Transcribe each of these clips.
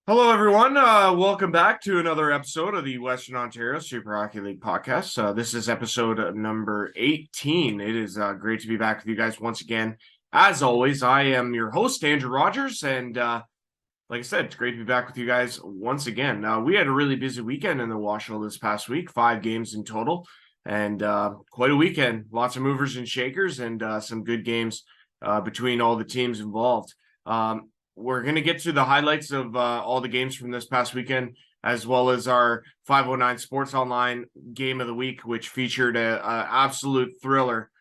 Hello, everyone. Welcome back to another episode of the Western Ontario Super Hockey League podcast. This is episode number 18. It is great to be back with you guys once again. As always, I am your host, Andrew Rogers, and like I said, it's great to be back with you guys once again. We had a really busy weekend in the WOSHL this past week, 5 games in total, and quite a weekend. Lots of movers and shakers and some good games between all the teams involved. We're going to get to the highlights of all the games from this past weekend, as well as our 509 Sports Online game of the week, which featured a absolute thriller,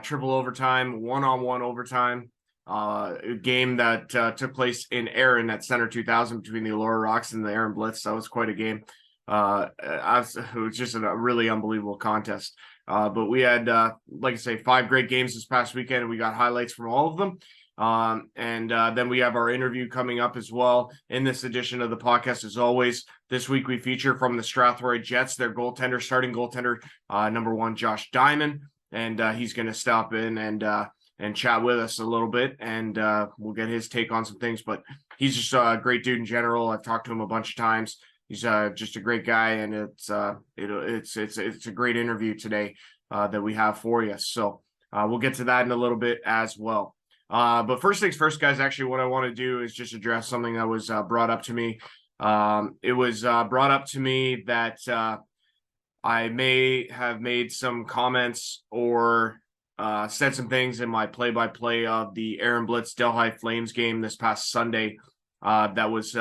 triple overtime, one-on-one overtime, a game that took place in Erin at Center 2000 between the Allura Rocks and the Erin Blitz. That was quite a game. It was just a really unbelievable contest. But we had, like I say, 5 great games this past weekend, and we got highlights from all of them. Then we have our interview coming up as well in this edition of the podcast. As always, this week we feature from the Strathroy Jets, their starting goaltender, number 1, Josh Diamond. And he's going to stop in and chat with us a little bit, and we'll get his take on some things. But he's just a great dude in general. I've talked to him a bunch of times. He's just a great guy, and it's a great interview today that we have for you. So we'll get to that in a little bit as well. But first things first, guys, actually what I want to do is just address something that was brought up to me. It was brought up to me that I may have made some comments or said some things in my play-by-play of the Erin Blitz Delhi Flames game this past Sunday that was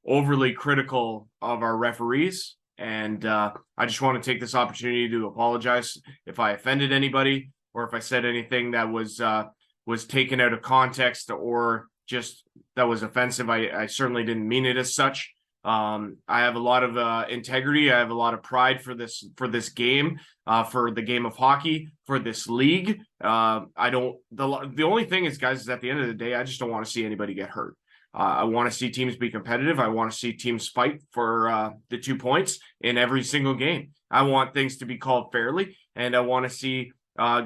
overly critical of our referees. And I just want to take this opportunity to apologize if I offended anybody or if I said anything that was taken out of context or just that was offensive. I certainly didn't mean it as such. I have a lot of integrity. I have a lot of pride for this game, for the game of hockey, for this league. The only thing is, guys, is at the end of the day, I just don't want to see anybody get hurt. I want to see teams be competitive. I want to see teams fight for the 2 points in every single game. I want things to be called fairly, and I want to see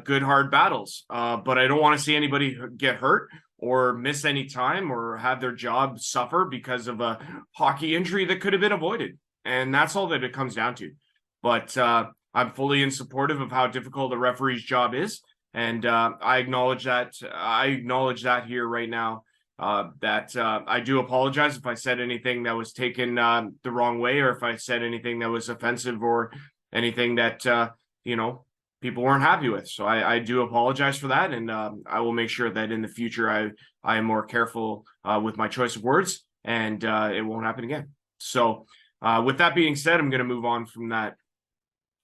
good hard battles, but I don't want to see anybody get hurt or miss any time or have their job suffer because of a hockey injury that could have been avoided. And that's all that it comes down to. But I'm fully in supportive of how difficult a referee's job is, and I acknowledge that. I acknowledge that here right now. That I do apologize if I said anything that was taken the wrong way, or if I said anything that was offensive or anything that people weren't happy with. So I do apologize for that, and I will make sure that in the future I am more careful with my choice of words, and it won't happen again. So with that being said, I'm going to move on from that.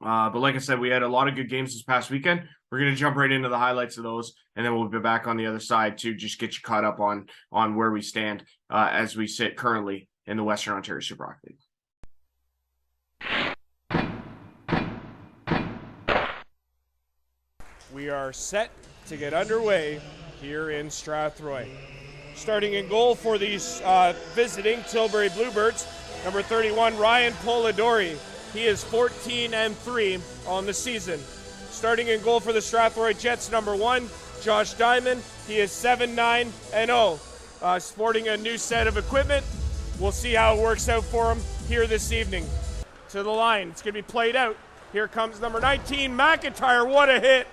But like I said, we had a lot of good games this past weekend. We're going to jump right into the highlights of those, and then we'll be back on the other side to just get you caught up on where we stand as we sit currently in the Western Ontario Super Hockey League. We are set to get underway here in Strathroy. Starting in goal for these visiting Tilbury Bluebirds, number 31, Ryan Polidori. He is 14-3 on the season. Starting in goal for the Strathroy Jets, number 1, Josh Diamond. He is 7-9-0. Sporting a new set of equipment. We'll see how it works out for him here this evening. To the line, it's going to be played out. Here comes number 19, McIntyre. What a hit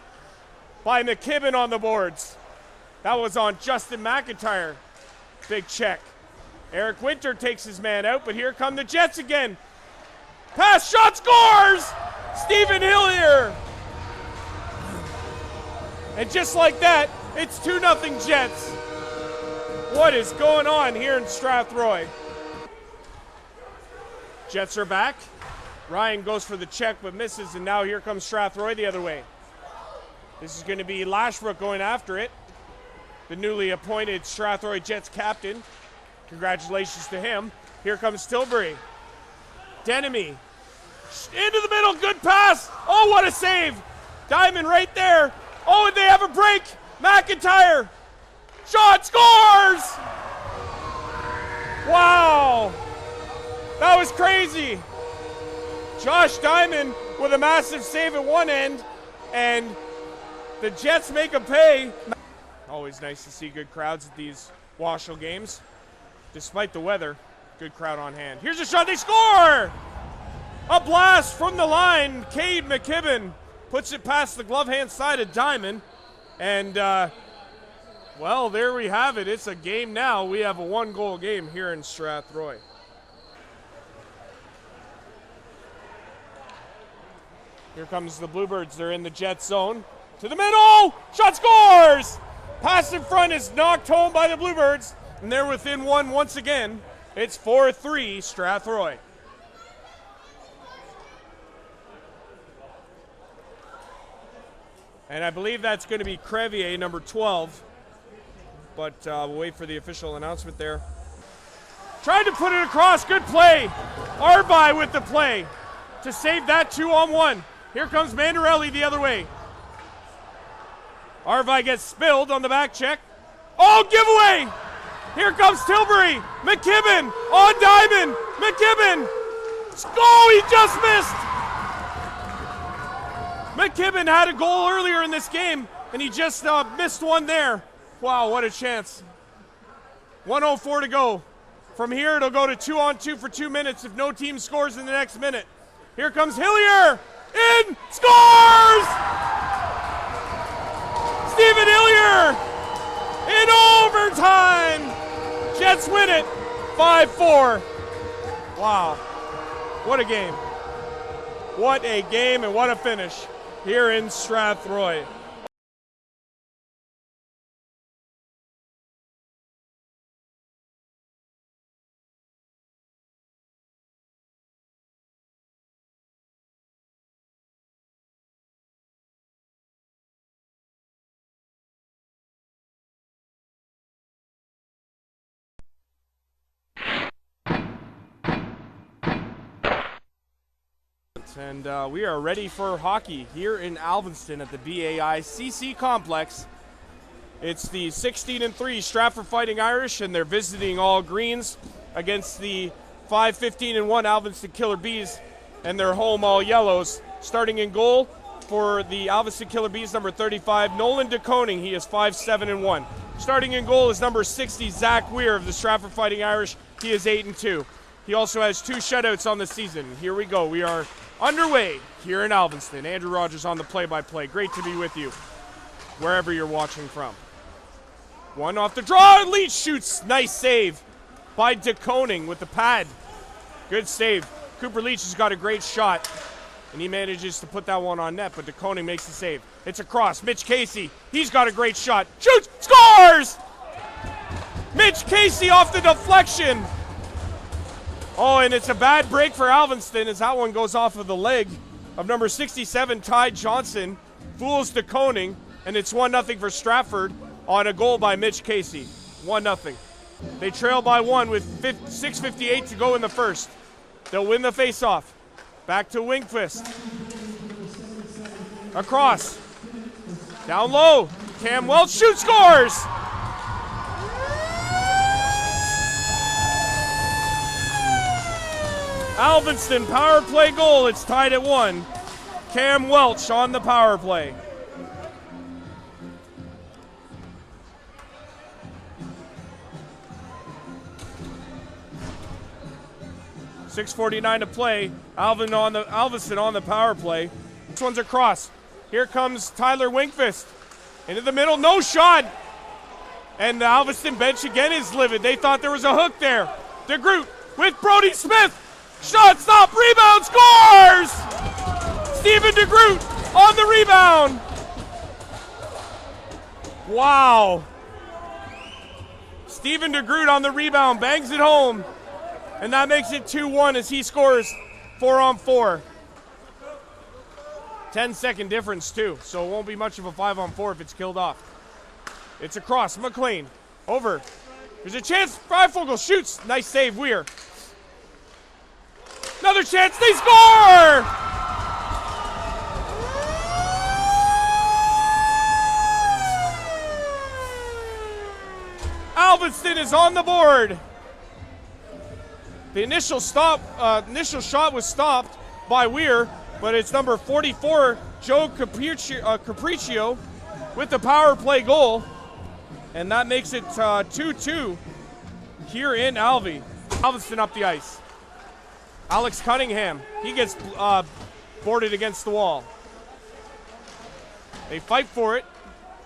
by McKibben on the boards. That was on Justin McIntyre. Big check. Eric Winter takes his man out, but here come the Jets again. Pass, shot, scores! Stephen Hillier. And just like that, it's 2-0 Jets. What is going on here in Strathroy? Jets are back. Ryan goes for the check but misses, and now here comes Strathroy the other way. This is going to be Lashbrook going after it. The newly appointed Strathroy Jets captain. Congratulations to him. Here comes Tilbury. Denemy. Into the middle. Good pass. Oh, what a save. Diamond right there. Oh, and they have a break. McIntyre. Shot, scores. Wow. That was crazy. Josh Diamond with a massive save at one end, and the Jets make a pay. Always nice to see good crowds at these WOSHL games, despite the weather. Good crowd on hand. Here's a shot. They score! A blast from the line. Cade McKibben puts it past the glove hand side of Diamond. And, well, there we have it. It's a game now. We have a 1-goal game here in Strathroy. Here comes the Bluebirds. They're in the jet zone. To the middle! Shot scores! Pass in front is knocked home by the Bluebirds. And they're within one once again. It's 4-3 Strathroy. And I believe that's going to be Crevier, number 12. But we'll wait for the official announcement there. Trying to put it across. Good play. Arby with the play to save that 2-on-1. Here comes Mandarelli the other way. Arby gets spilled on the back check. Oh, giveaway! Here comes Tilbury. McKibben on Diamond. McKibben. Oh, he just missed. McKibben had a goal earlier in this game, and he just missed one there. Wow, what a chance. 1:04 to go. From here, it'll go to 2-on-2 for 2 minutes if no team scores in the next minute. Here comes Hillier. In! Scores! Stephen Hillier! In overtime! Jets win it 5-4. Wow. What a game. What a game and what a finish here in Strathroy. And we are ready for hockey here in Alvinston at the BAI-CC Complex. It's the 16-3 Stratford Fighting Irish, and they're visiting all greens against the 5-15-1 Alvinston Killer Bees, and they're home all yellows. Starting in goal for the Alvinston Killer Bees, number 35, Nolan DeConing. He is 5-7-1. Starting in goal is number 60, Zach Weir of the Stratford Fighting Irish. He is 8-2. He also has 2 shutouts on the season. Here we go. We are underway here in Alvinston. Andrew Rogers on the play-by-play. Great to be with you wherever you're watching from. One off the draw. Leach shoots. Nice save by DeConing with the pad. Good save. Cooper Leach has got a great shot, and he manages to put that one on net, but DeConing makes the save. It's a cross. Mitch Casey. He's got a great shot. Shoots. Scores! Mitch Casey off the deflection. Oh, and it's a bad break for Alvinston as that one goes off of the leg of number 67, Ty Johnson. Fools DeConing, and it's 1-0 for Stratford on a goal by Mitch Casey. 1-0. They trail by 1 with 6:58 to go in the first. They'll win the face-off. Back to Wingfist. Across. Down low. Cam Welch shoots, scores! Alvinston power play goal. It's tied at 1. Cam Welch on the power play. .649 to play. Alvinston on the power play. This one's across. Here comes Tyler Wingfist. Into the middle, no shot. And the Alvinston bench again is livid. They thought there was a hook there. DeGroot with Brody Smith. Shot, stop, rebound, scores! Stephen DeGroot on the rebound. Wow. Stephen DeGroot on the rebound, bangs it home. And that makes it 2-1 as he scores 4-on-4. 10-second difference, too. So it won't be much of a 5-on-4 if it's killed off. It's across. McLean. Over. There's a chance. Freifogel shoots. Nice save, Weir. Another chance. They score! Alvinston is on the board. The initial shot was stopped by Weir, but it's number 44, Joe Capriccio, with the power play goal, and that makes it 2-2 here in Alvie. Galveston up the ice. Alex Cunningham, he gets boarded against the wall. They fight for it.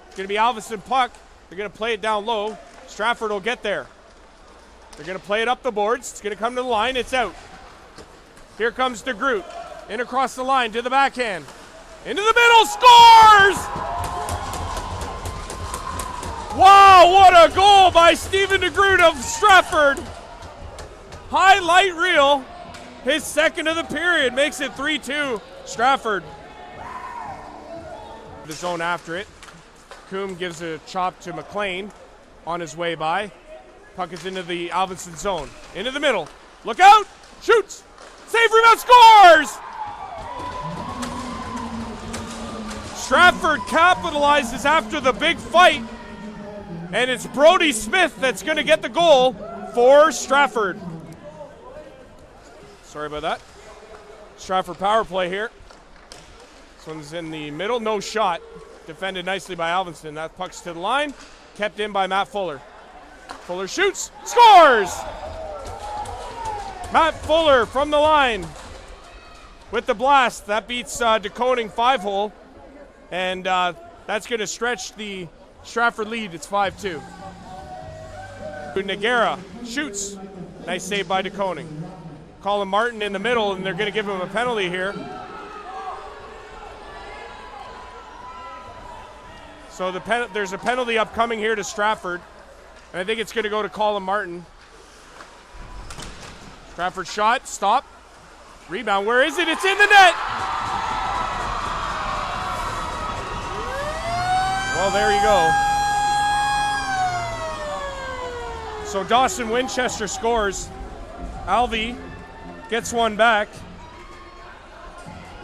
It's going to be Galveston puck. They're going to play it down low. Stratford will get there. They're going to play it up the boards. It's going to come to the line. It's out. Here comes DeGroot. In across the line to the backhand. Into the middle. Scores! Wow, what a goal by Stephen DeGroot of Stratford. Highlight reel. His second of the period makes it 3-2 Stratford. The zone after it. Coombe gives a chop to McLean on his way by. Puck is into the Alvinson zone. Into the middle. Look out! Shoots! Save, rebound, scores! Stratford capitalizes after the big fight. And it's Brody Smith that's going to get the goal for Stratford. Sorry about that. Stratford power play here. This one's in the middle. No shot. Defended nicely by Alvinston. That puck's to the line. Kept in by Matt Fuller. Fuller shoots. Scores! Matt Fuller from the line with the blast. That beats DeConing 5-hole. And that's going to stretch the Stratford lead. It's 5-2. Nagara shoots. Nice save by DeConing. Colin Martin in the middle, and they're going to give him a penalty here. So there's a penalty upcoming here to Stratford, and I think it's going to go to Colin Martin. Stratford shot, stop, rebound. Where is it? It's in the net. Well, there you go. So Dawson Winchester scores. Alvey gets one back.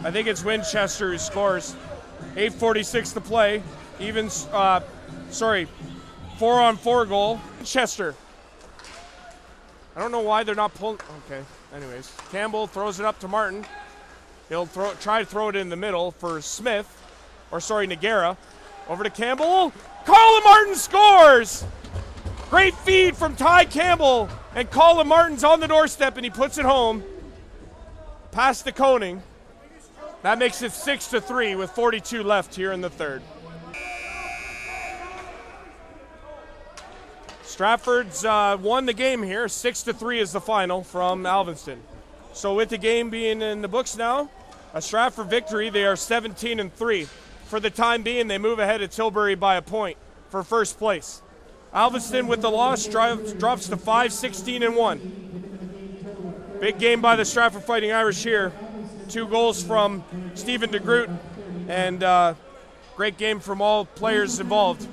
I think it's Winchester who scores. 8:46 to play. 4-on-4 goal. Winchester. I don't know why they're not pulling. Okay, anyways. Campbell throws it up to Martin. He'll try to throw it in the middle for Nagara. Over to Campbell. Colin Martin scores! Great feed from Ty Campbell. And Colin Martin's on the doorstep, and he puts it home. Past the Koning. That makes it 6-3 with 42 left here in the third. Stratford's won the game here. 6-3 is the final from Alvinston. So with the game being in the books now, a Stratford victory, they are 17-3. For the time being, they move ahead at Tilbury by a point for first place. Alvinston with the loss drops to 5-16-1. Big game by the Stratford Fighting Irish here. 2 goals from Stephen DeGroot, and great game from all players involved.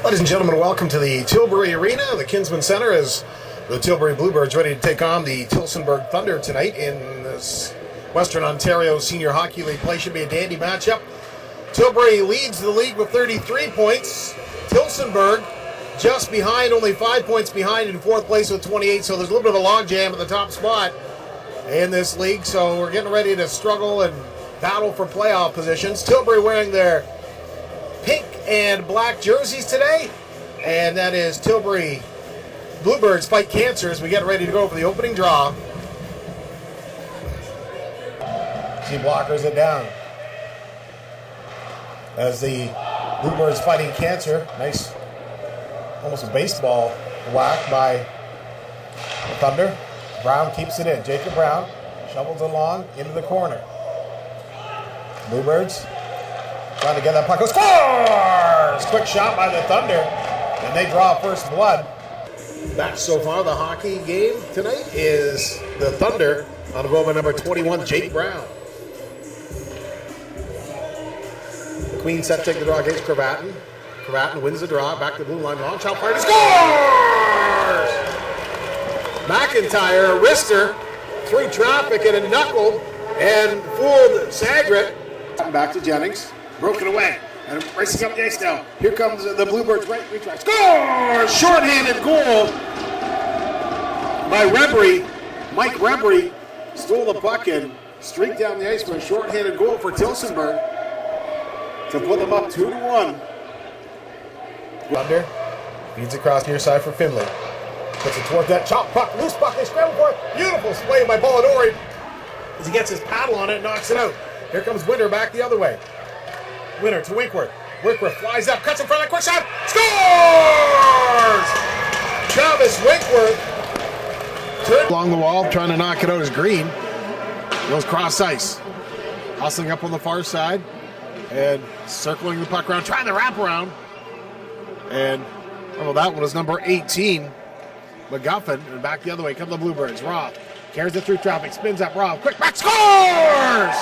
Ladies and gentlemen, welcome to the Tilbury Arena, the Kinsman Center, as the Tilbury Bluebirds ready to take on the Tillsonburg Thunder tonight in this Western Ontario Senior Hockey League play. Should be a dandy matchup. Tilbury leads the league with 33 points. Tillsonburg just behind, only 5 points behind in fourth place with 28, so there's a little bit of a logjam at the top spot in this league, so we're getting ready to struggle and battle for playoff positions. Tilbury wearing their pink and black jerseys today, and that is Tilbury Bluebirds Fight Cancer as we get ready to go for the opening draw. She blockers it down as the Bluebirds Fighting Cancer. Nice, almost a baseball whack by the Thunder. Brown keeps it in. Jacob Brown shovels along into the corner. Bluebirds trying to get that puck. Scores! Quick shot by the Thunder, and they draw first blood. That so far, the hockey game tonight is the Thunder on the goal by number 21, Jake Brown. The Queen set to take the draw against Cravatin. Cravatin wins the draw, back to the blue line, long shot party, scores! McIntyre, a wrister, through traffic and a knuckle and fooled Sagret. Back to Jennings. Broken away. And racing up the ice now. Here comes the Bluebirds right retract. Score! Shorthanded goal by Rebry. Mike Rebry stole the puck and streaked down the ice for a shorthanded goal for Tillsonburg to put them up 2-1. Thunder feeds across near side for Finley. Puts it toward that chop puck. Loose puck. They scramble for it. Beautiful play by Polidori as he gets his paddle on it and knocks it out. Here comes Winter back the other way. Winter to Winkworth. Winkworth flies up, cuts in front of the quick shot, scores! Travis Winkworth along the wall, trying to knock it out as Green. Goes cross ice. Hustling up on the far side and circling the puck around, trying to wrap around. And that one is number 18, McGuffin. And back the other way come the Bluebirds. Roth carries it through traffic, spins up. Roth, quick back, scores!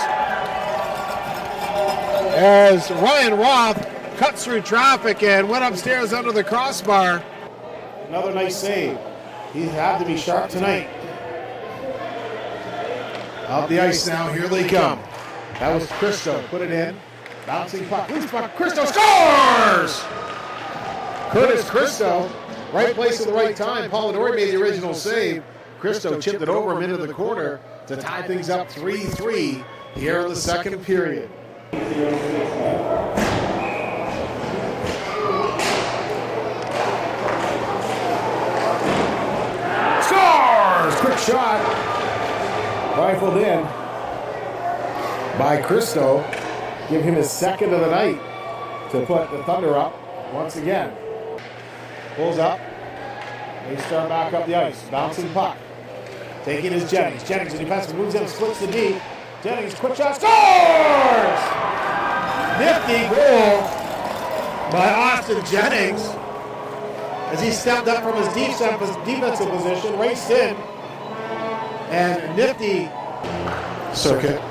As Ryan Roth cuts through traffic and went upstairs under the crossbar. Another nice save. He had to be sharp tonight. Up the ice now, here they come. That was Christo, put it in. Bouncing puck, loose puck, Christo scores! Curtis Christo, right place at the right time. Polidori made the original save. Christo chipped it over him into the corner to tie things up 3-3 here in the second period. Scores! Quick shot. Rifled in by Christo. Give him his second of the night to put the Thunder up once again. Pulls up. They start back up the ice. Bouncing puck. Taking his Jennings. Jennings, the defenseman, moves in, splits the D. Jennings, quick shot, scores! Nifty goal by Austin Jennings as he stepped up from his defensive position, raced in, and nifty circuit.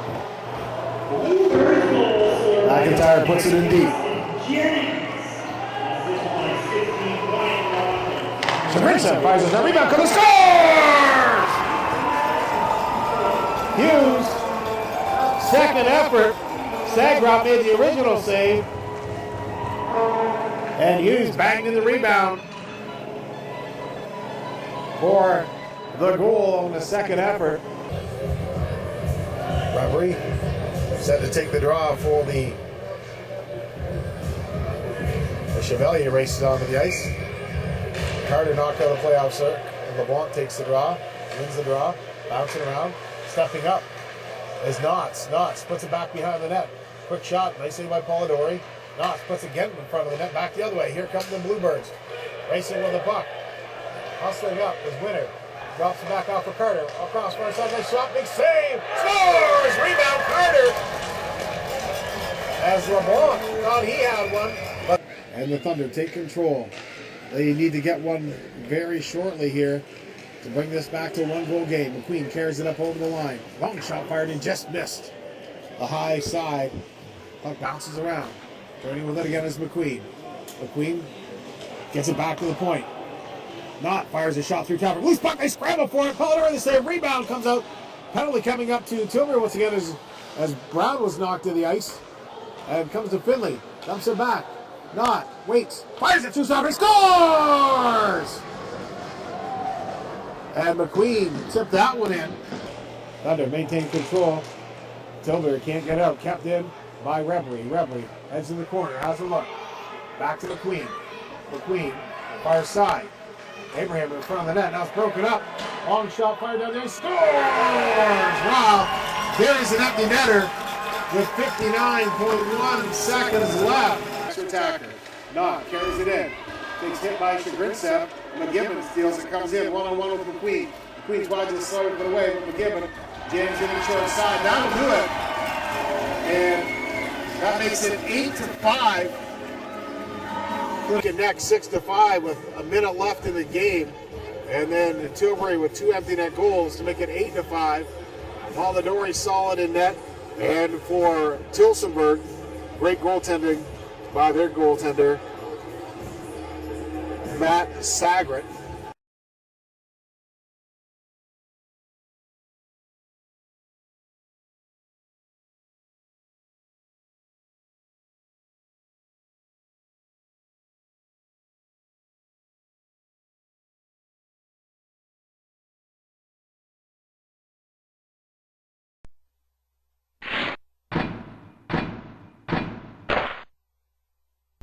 McIntyre puts it in deep. Sabrinson fires his rebound, comes scores! Hughes, second effort. Sagrop made the original save. And Hughes banged in the rebound for the goal on the second effort. Robbery set to take the draw for the Chevalier races onto the ice. Carter knocked out a playoff circ. LeBlanc takes the draw, wins the draw, bouncing around, stepping up. Is Knotts puts it back behind the net. Quick shot, nice save by Polidori. Knotts puts it again in front of the net, back the other way. Here come the Bluebirds, racing with the puck. Hustling up is Winter. Drops it back off for Carter. Across far side, nice shot, big save. Scores! Rebound Carter. As LeBlanc thought he had one. And the Thunder take control. They need to get one very shortly here to bring this back to a one-goal game. McQueen carries it up over the line. Long shot fired and just missed. The high side. Puck bounces around. Turning with it again is McQueen. McQueen gets it back to the point. Knott fires a shot through traffic. Loose puck, they scramble for it. Polidori the save. Rebound comes out. Penalty coming up to Tilbury once again as Brown was knocked to the ice. And comes to Finley. Dumps it back. Knott waits. Fires it to Sauber. Scores! And McQueen tipped that one in. Thunder maintain control. Tilbury can't get out. Kept in by Rebry. Rebry heads in the corner. Has a look. Back to McQueen. McQueen far side. Abraham in front of the net. Now it's broken up. Long shot fired down there. Scores! Wow. Carries an empty netter with 59.1 seconds left. Attacker. Knott carries it in. Takes hit by Chagrincev. McGibbon steals it. Comes in one-on-one with McQueen. McQueen tries to slow it away, but McGibbon jams in the short side. That'll do it. And that makes it 8-5. Look at next 6-5 with a minute left in the game. And then Tilbury with 2 empty net goals to make it 8-5. Polidori solid in net. And for Tillsonburg, great goaltending by their goaltender, Matt Sagret.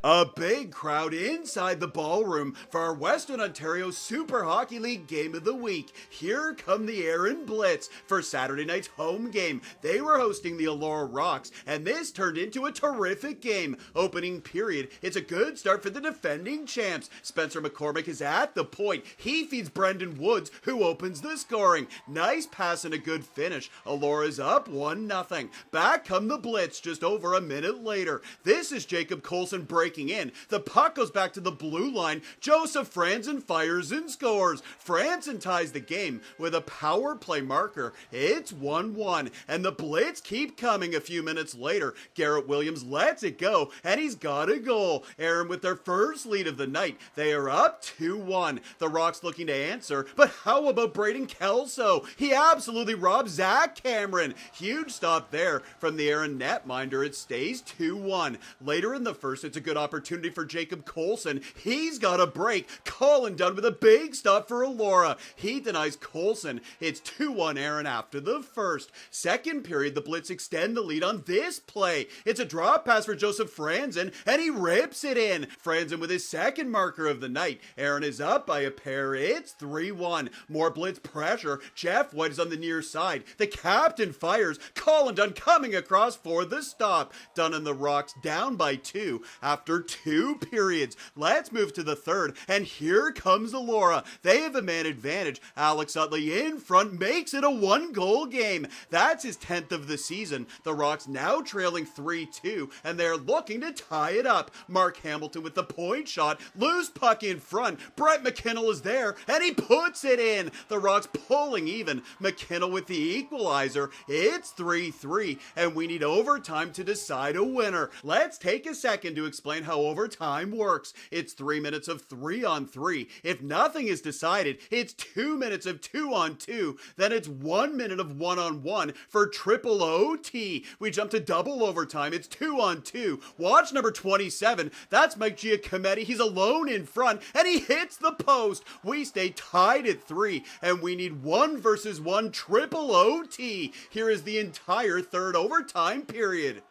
A big crowd inside the ballroom for our Western Ontario Super Hockey League Game of the Week. Here come the Aaron Blitz for Saturday night's home game. They were hosting the Elora Rocks, and this turned into a terrific game. Opening period, it's a good start for the defending champs. Spencer McCormick is at the point. He feeds Brendan Woods, who opens the scoring. Nice pass and a good finish. Elora's up 1-0. Back come the Blitz just over a minute later. This is Jacob Colson breaking in. The puck goes back to the blue line. Joseph Franzen fires and scores. Franzen ties the game with a power play marker. It's 1-1, and the Blitz keep coming a few minutes later. Garrett Williams lets it go, and he's got a goal. Aaron with their first lead of the night. They are up 2-1. The Rocks looking to answer, but how about Braden Kelso? He absolutely robs Zach Cameron. Huge stop there from the Aaron netminder. It stays 2-1. Later in the first, it's a good opportunity for Jacob Colson. He's got a break. Colin done with a big stop for Elora. He denies Colson. It's 2-1 Aaron after the first. Second period, the Blitz extend the lead on this play. It's a drop pass for Joseph Franzen, and he rips it in. Franzen with his second marker of the night. Aaron is up by a pair. It's 3-1. More Blitz pressure. Jeff White is on the near side. The captain fires. Colin Dunn coming across for the stop. Dunn and the Rocks down by 2 after 2 periods. Let's move to the third, and here comes Elora. They have a man advantage. Alex Utley in front makes it a 1-goal game. That's his 10th of the season. The Rocks now trailing 3-2, and they're looking to tie it up. Mark Hamilton with the point shot. Loose puck in front. Brett McKinnell is there, and he puts it in. The Rocks pulling even. McKinnell with the equalizer. It's 3-3, and we need overtime to decide a winner. Let's take a second to explain how overtime works. It's 3 minutes of 3-on-3. If nothing is decided, it's 2 minutes of 2-on-2. Then it's 1 minute of 1-on-1 for triple OT. We jump to double overtime. It's 2-on-2. Watch number 27. That's Mike Giacometti. He's alone in front, and he hits the post. We stay tied at 3, and we need 1 versus 1 triple OT. Here is the entire third overtime period.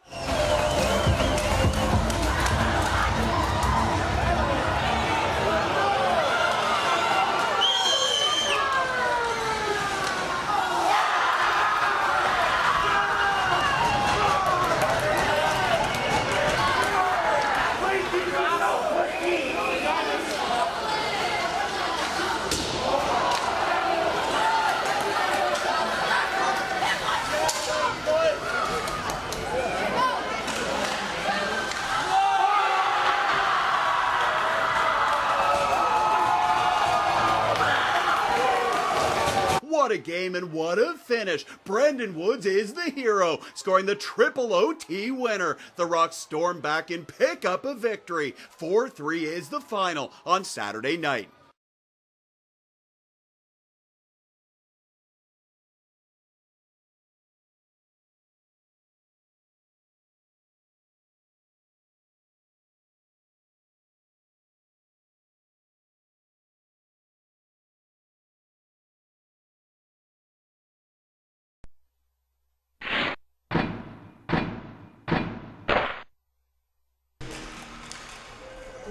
What a game and what a finish. Brendan Woods is the hero, scoring the triple OT winner. The Rocks storm back and pick up a victory. 4-3 is the final on Saturday night.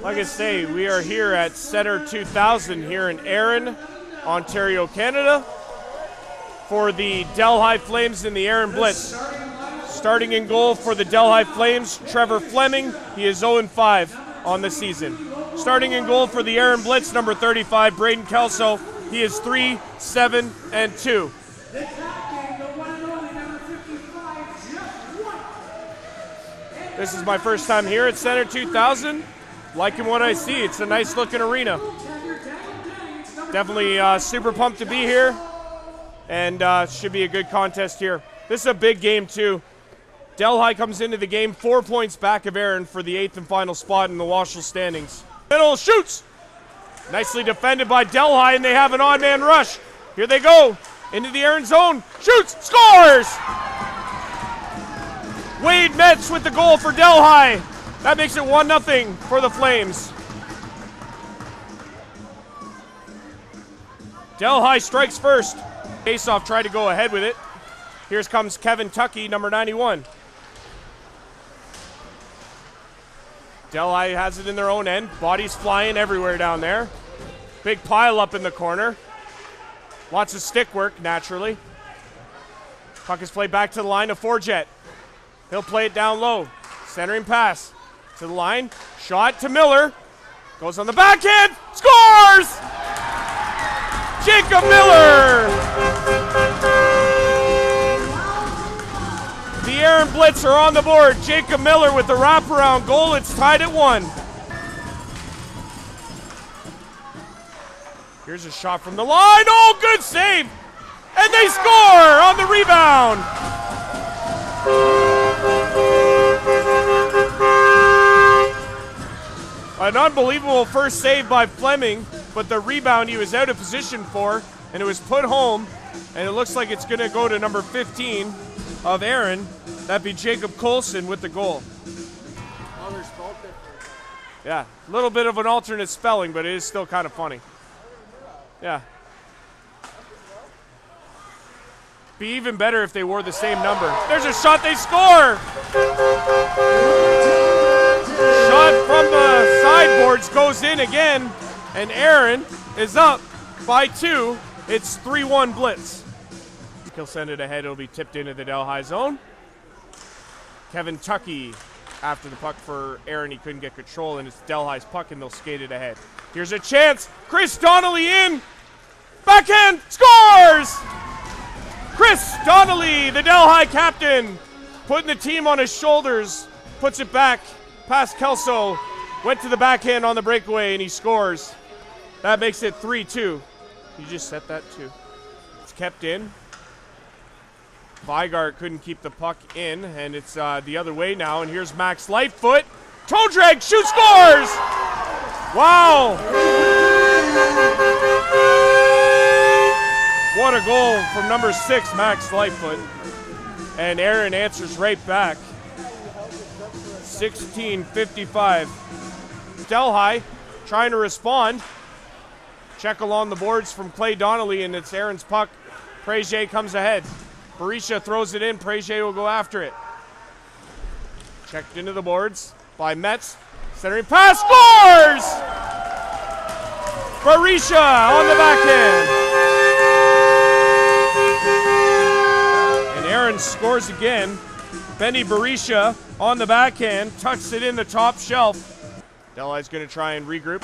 Like I say, we are here at Center 2000 here in Erin, Ontario, Canada, for the Delhi Flames and the Aaron Blitz. Starting in goal for the Delhi Flames, Trevor Fleming. He is 0-5 on the season. Starting in goal for the Aaron Blitz, number 35, Braden Kelso. He is 3-7-2. This is my first time here at Center 2000. Liking what I see. It's a nice looking arena. Definitely super pumped to be here, and should be a good contest here. This is a big game too. Delhi comes into the game 4 points back of Aaron for the 8th and final spot in the WOSHL standings. Middle shoots! Nicely defended by Delhi, and they have an odd man rush. Here they go into the Aaron zone. Shoots! Scores! Wade Metz with the goal for Delhi. That makes it 1-0 for the Flames. Delhi strikes first. Faceoff tried to go ahead with it. Here comes Kevin Tuckey, number 91. Delhi has it in their own end. Bodies flying everywhere down there. Big pile up in the corner. Lots of stick work, naturally. Puck is played back to the line of Forget. He'll play it down low. Centering pass to the line. Shot to Miller. Goes on the backhand. Scores! Jacob Miller! The Aaron Blitz are on the board. Jacob Miller with the wraparound goal. It's tied at 1. Here's a shot from the line. Oh, good save! And they score on the rebound. An unbelievable first save by Fleming, but the rebound he was out of position for, and it was put home, and it looks like it's going to go to number 15 of Aaron. That'd be Jacob Colson with the goal. Yeah, a little bit of an alternate spelling, but it is still kind of funny. Yeah. Be even better if they wore the same number. There's a shot, they score! Shot from the sideboards goes in again, and Aaron is up by 2. It's 3-1 Blitz. He'll send it ahead. It'll be tipped into the Delhi zone. Kevin Tuckey after the puck for Aaron. He couldn't get control, and it's Delhi's puck, and they'll skate it ahead. Here's a chance. Chris Donnelly in. Backhand. Scores! Chris Donnelly, the Delhi captain, putting the team on his shoulders. Puts it back past Kelso. Went to the backhand on the breakaway, and he scores. That makes it 3-2. You just set that too. It's kept in. Vigard couldn't keep the puck in, and it's the other way now. And here's Max Lightfoot. Toe drag, shoot, scores! Wow! What a goal from number 6, Max Lightfoot. And Aaron answers right back. 16:55. Delhi trying to respond. Check along the boards from Clay Donnelly, and it's Aaron's puck. Preje comes ahead. Berisha throws it in. Preje will go after it. Checked into the boards by Metz. Centering pass, scores! Berisha on the backhand. And Aaron scores again. Benny Berisha on the backhand, tucks it in the top shelf. Delhi's going to try and regroup.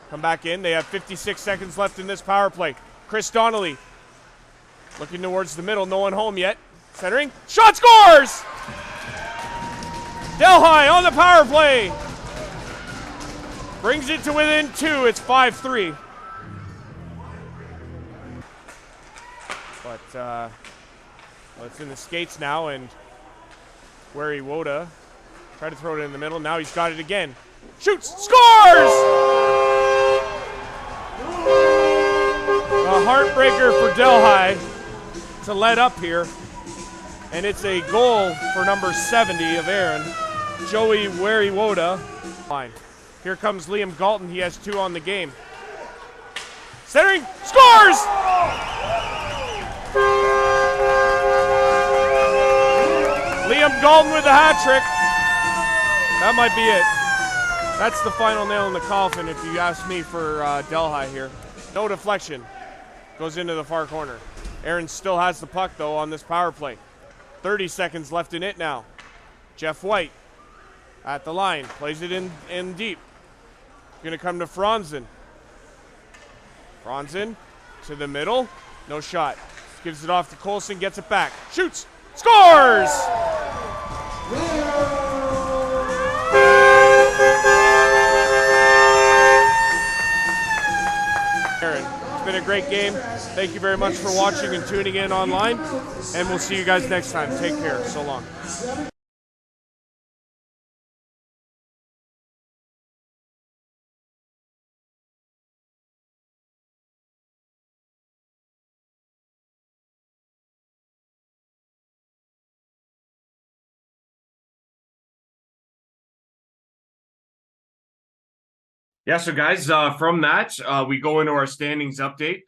Come back in. They have 56 seconds left in this power play. Chris Donnelly looking towards the middle. No one home yet. Centering. Shot, scores! Delhi on the power play. Brings it to within 2. It's 5-3. But well, it's in the skates now, and Wary Woda tried to throw it in the middle. Now he's got it again. Shoots, scores! A heartbreaker for Delhi to let up here. And it's a goal for number 70 of Aaron, Joey Wariwoda. Fine. Here comes Liam Galton. He has 2 on the game. Centering, scores! Liam Galton with the hat trick. That might be it. That's the final nail in the coffin, if you ask me, for Delhi here. No deflection. Goes into the far corner. Aaron still has the puck, though, on this power play. 30 seconds left in it now. Jeff White at the line. Plays it in deep. Going to come to Franzen. Franzen to the middle. No shot. Gives it off to Colson. Gets it back. Shoots. Scores! Aaron, it's been a great game. Thank you very much for watching and tuning in online, and we'll see you guys next time. Take care. So long. Yeah, so guys, from that, we go into our standings update.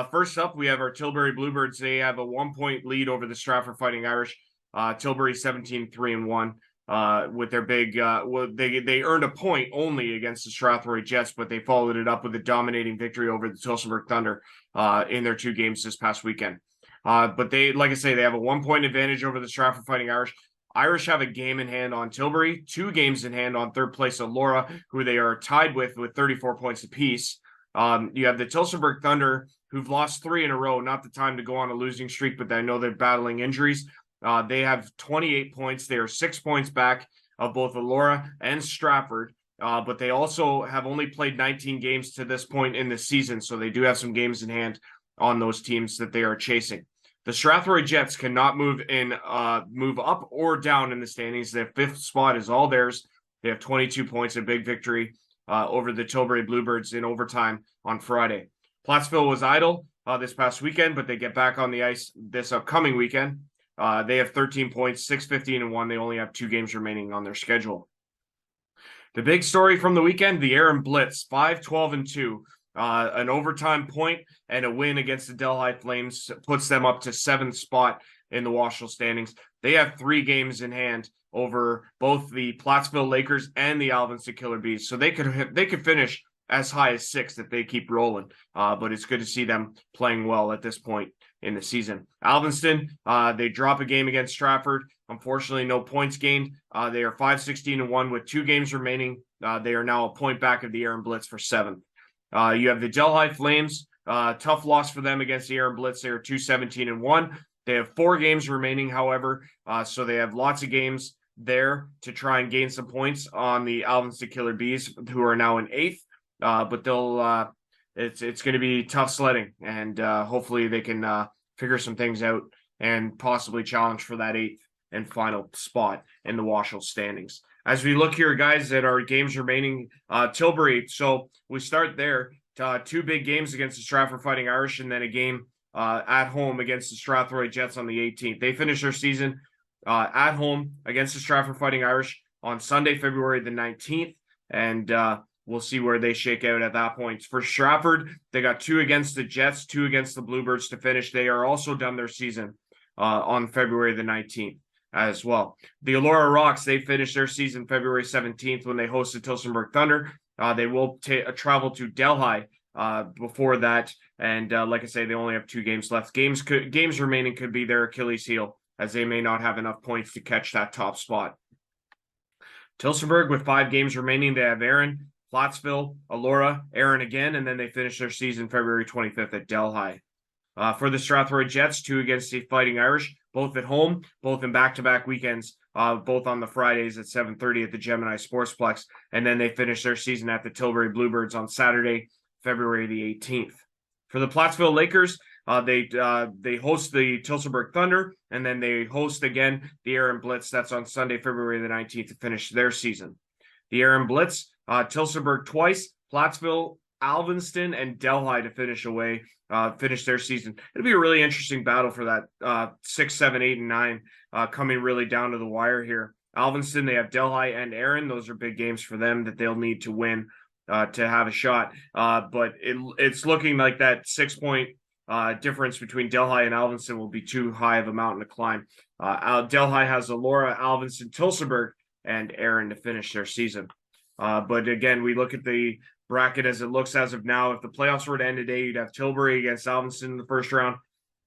First up, we have our Tilbury Bluebirds. They have a 1-point lead over the Strathroy Fighting Irish. Tilbury 17-3-1. with their big. They earned a point only against the Strathroy Jets, but they followed it up with a dominating victory over the Tillsonburg Thunder in their 2 games this past weekend. But they, like I say, they have a 1-point advantage over the Stratford Fighting Irish. Irish have a game in hand on Tilbury, 2 games in hand on third place Laura, who they are tied with 34 points apiece. You have the Tillsonburg Thunder, who've lost 3 in a row. Not the time to go on a losing streak, but I know they're battling injuries. They have 28 points. They are 6 points back of both Laura and Stratford. But they also have only played 19 games to this point in the season, so they do have some games in hand on those teams that they are chasing. The Strathroy Jets cannot move up or down in the standings. Their 5th spot is all theirs. They have 22 points, a big victory over the Tilbury Bluebirds in overtime on Friday. Plattsville was idle this past weekend, but they get back on the ice this upcoming weekend. They have 13 points, 6-15-1. They only have 2 games remaining on their schedule. The big story from the weekend, the Aaron Blitz, 5-12-2. An overtime point and a win against the Delhi Flames puts them up to 7th spot in the WOSHL standings. They have 3 games in hand over both the Plattsville Lakers and the Alvinston Killer Bees, so they could finish as high as 6th if they keep rolling. But it's good to see them playing well at this point in the season. Alvinston, they drop a game against Stratford. Unfortunately, no points gained. They are 5-16-1 with 2 games remaining. They are now a point back of the Aaron Blitz for 7th. You have the Delhi Flames. Tough loss for them against the Aaron Blitz. They are 2-17-1. They have 4 games remaining, however, so they have lots of games there to try and gain some points on the Alvinston Killer Bees, who are now in 8th. But they'll it's going to be tough sledding, and hopefully they can figure some things out and possibly challenge for that 8th and final spot in the WOSHL standings. As we look here, guys, at our games remaining, Tilbury. So we start there. 2 big games against the Stratford Fighting Irish, and then a game at home against the Strathroy Jets on the 18th. They finish their season at home against the Stratford Fighting Irish on Sunday, February the 19th, and we'll see where they shake out at that point. For Stratford, they got 2 against the Jets, 2 against the Bluebirds to finish. They are also done their season on February the 19th. As well. The Elora Rocks, they finished their season February 17th when they hosted Tillsonburg Thunder. They will travel to Delhi before that. And like I say, they only have 2 games left. Games remaining could be their Achilles heel, as they may not have enough points to catch that top spot. Tillsonburg, with 5 games remaining, they have Aaron, Plattsville, Elora, Aaron again, and then they finish their season February 25th at Delhi. For the Strathroy Jets, 2 against the Fighting Irish, both at home, both in back-to-back weekends, both on the Fridays at 7:30 at the Gemini Sportsplex, and then they finish their season at the Tilbury Bluebirds on Saturday, February the 18th. For the Plattsville Lakers, they host the Tillsonburg Thunder, and then they host again the Aaron Blitz. That's on Sunday, February the 19th to finish their season. The Aaron Blitz, Tillsonburg twice, Plattsville, Alvinston, and Delhi to finish their season. It'll be a really interesting battle for that 6, 7, 8, and 9 coming really down to the wire here. Alvinston, they have Delhi and Aaron. Those are big games for them that they'll need to win to have a shot. But it's looking like that 6-point difference between Delhi and Alvinston will be too high of a mountain to climb. Delhi has Elora, Alvinston, Tillsonburg, and Aaron to finish their season. But again, we look at the bracket as it looks as of now. If the playoffs were to end today, you'd have Tilbury against Alvinston in the first round.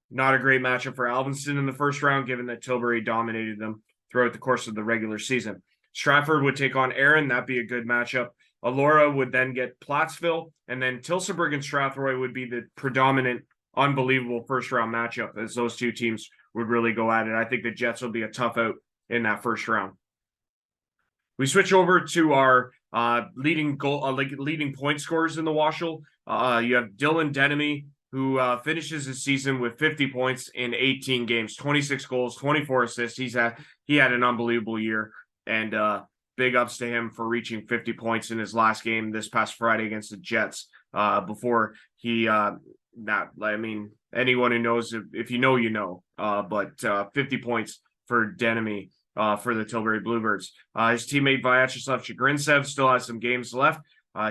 Not a great matchup for Alvinston in the first round, given that Tilbury dominated them throughout the course of the regular season. Stratford would take on Aaron. That'd be a good matchup. Elora would then get Plattsville, and then Tillsonburg and Strathroy would be the predominant, unbelievable first-round matchup, as those 2 teams would really go at it. I think the Jets will be a tough out in that first round. We switch over to our leading point scorers in the WOSHL. You have Dylan Denemy, who finishes his season with 50 points in 18 games, 26 goals, 24 assists. He had an unbelievable year, and big ups to him for reaching 50 points in his last game this past Friday against the Jets. Before he, anyone who knows, if you know, you know. But 50 points for Denemy. For the Tilbury Bluebirds. His teammate Vyacheslav Chagrinsev still has some games left.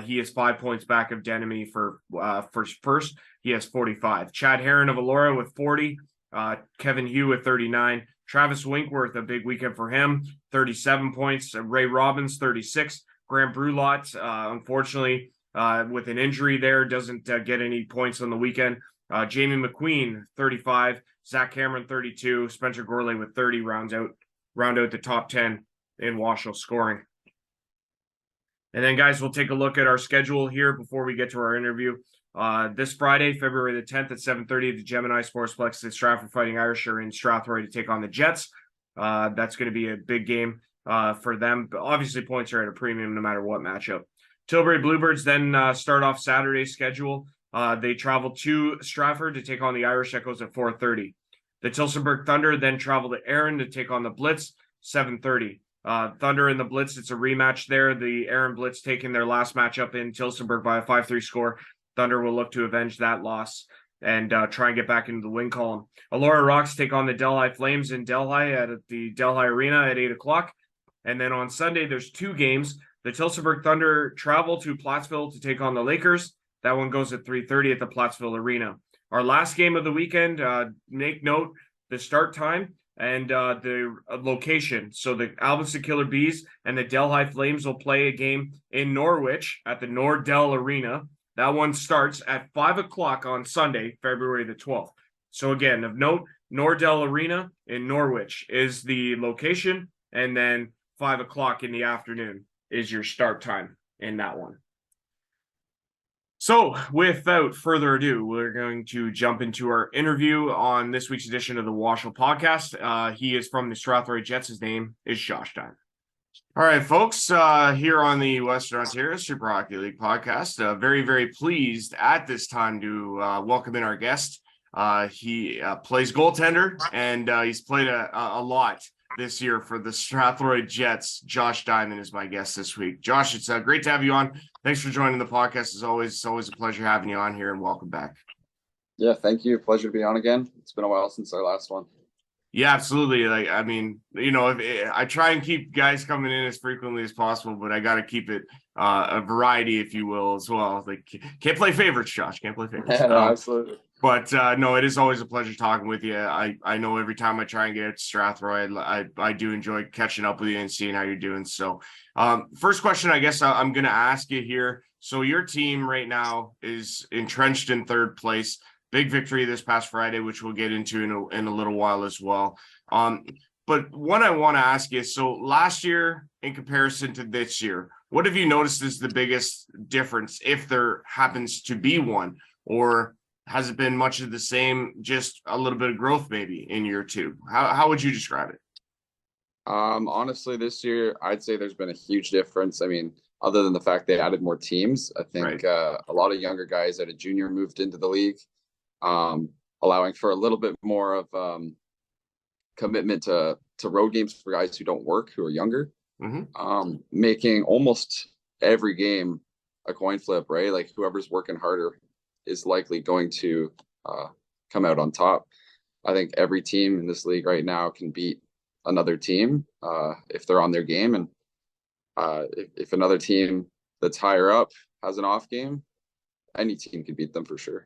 He is 5 points back of Denemy for first. He has 45. Chad Heron of Elora with 40. Kevin Hugh with 39. Travis Winkworth, a big weekend for him, 37 points. Ray Robbins, 36. Grant Brulot, unfortunately, with an injury there, doesn't get any points on the weekend. Jamie McQueen, 35. Zach Cameron, 32. Spencer Gorley with 30 round out the top 10 in WOSHL scoring. And then, guys, we'll take a look at our schedule here before we get to our interview. This Friday, February the 10th at 7:30 at the Gemini Sportsplex, the Stratford Fighting Irish are in Strathroy to take on the Jets. That's going to be a big game for them. But obviously, points are at a premium no matter what matchup. Tilbury Bluebirds then start off Saturday's schedule. They travel to Stratford to take on the Irish Echoes at 4:30. The Tillsonburg Thunder then travel to Erin to take on the Blitz, 7:30. Thunder and the Blitz, it's a rematch there. The Erin Blitz taking their last matchup in Tillsonburg by a 5-3 score. Thunder will look to avenge that loss and try and get back into the win column. Allura Rocks take on the Delhi Flames in Delhi at the Delhi Arena at 8 o'clock. And then on Sunday, there's two games. The Tillsonburg Thunder travel to Plattsville to take on the Lakers. That one goes at 3:30 at the Plattsville Arena. Our last game of the weekend, make note, the start time and the location. So the Alveston Killer Bees and the Delhi Flames will play a game in Norwich at the Nordell Arena. That one starts at 5 o'clock on Sunday, February the 12th. So again, of note, Nordell Arena in Norwich is the location, and then 5 o'clock in the afternoon is your start time in that one. So without further ado, we're going to jump into our interview on this week's edition of the WOSHL podcast. He is from the Strathroy Jets. His name is Josh Dine. All right, folks, here on the Western Ontario Super Hockey League podcast, very, very pleased at this time to welcome in our guest. He plays goaltender, and he's played a lot this year for the Strathroy Jets. Josh Diamond is my guest this week. Josh, it's great to have you on. Thanks for joining the podcast. As always, it's always a pleasure having you on here, and welcome back. Yeah, thank you. Pleasure to be on again. It's been a while since our last one. Yeah, absolutely. Like, I mean, you know, I try and keep guys coming in as frequently as possible, but I got to keep it a variety, if you will, as well. Like, can't play favorites, Josh. Can't play favorites. Yeah, no, absolutely. But no, it is always a pleasure talking with you. I know every time I try and get out to Strathroy, I do enjoy catching up with you and seeing how you're doing. So, first question, I guess I'm going to ask you here. So your team right now is entrenched in third place. Big victory this past Friday, which we'll get into in a little while as well. But what I want to ask you, so last year in comparison to this year, what have you noticed is the biggest difference, if there happens to be one, or has it been much of the same, just a little bit of growth maybe in year two? How would you describe it? Honestly, this year, I'd say there's been a huge difference. I mean, other than the fact they added more teams, I think a lot of younger guys at a junior moved into the league, allowing for a little bit more of commitment to road games for guys who don't work, who are younger, making almost every game a coin flip, right? Like whoever's working harder is likely going to come out on top. I think every team in this league right now can beat another team if they're on their game. And if another team that's higher up has an off game, any team can beat them for sure.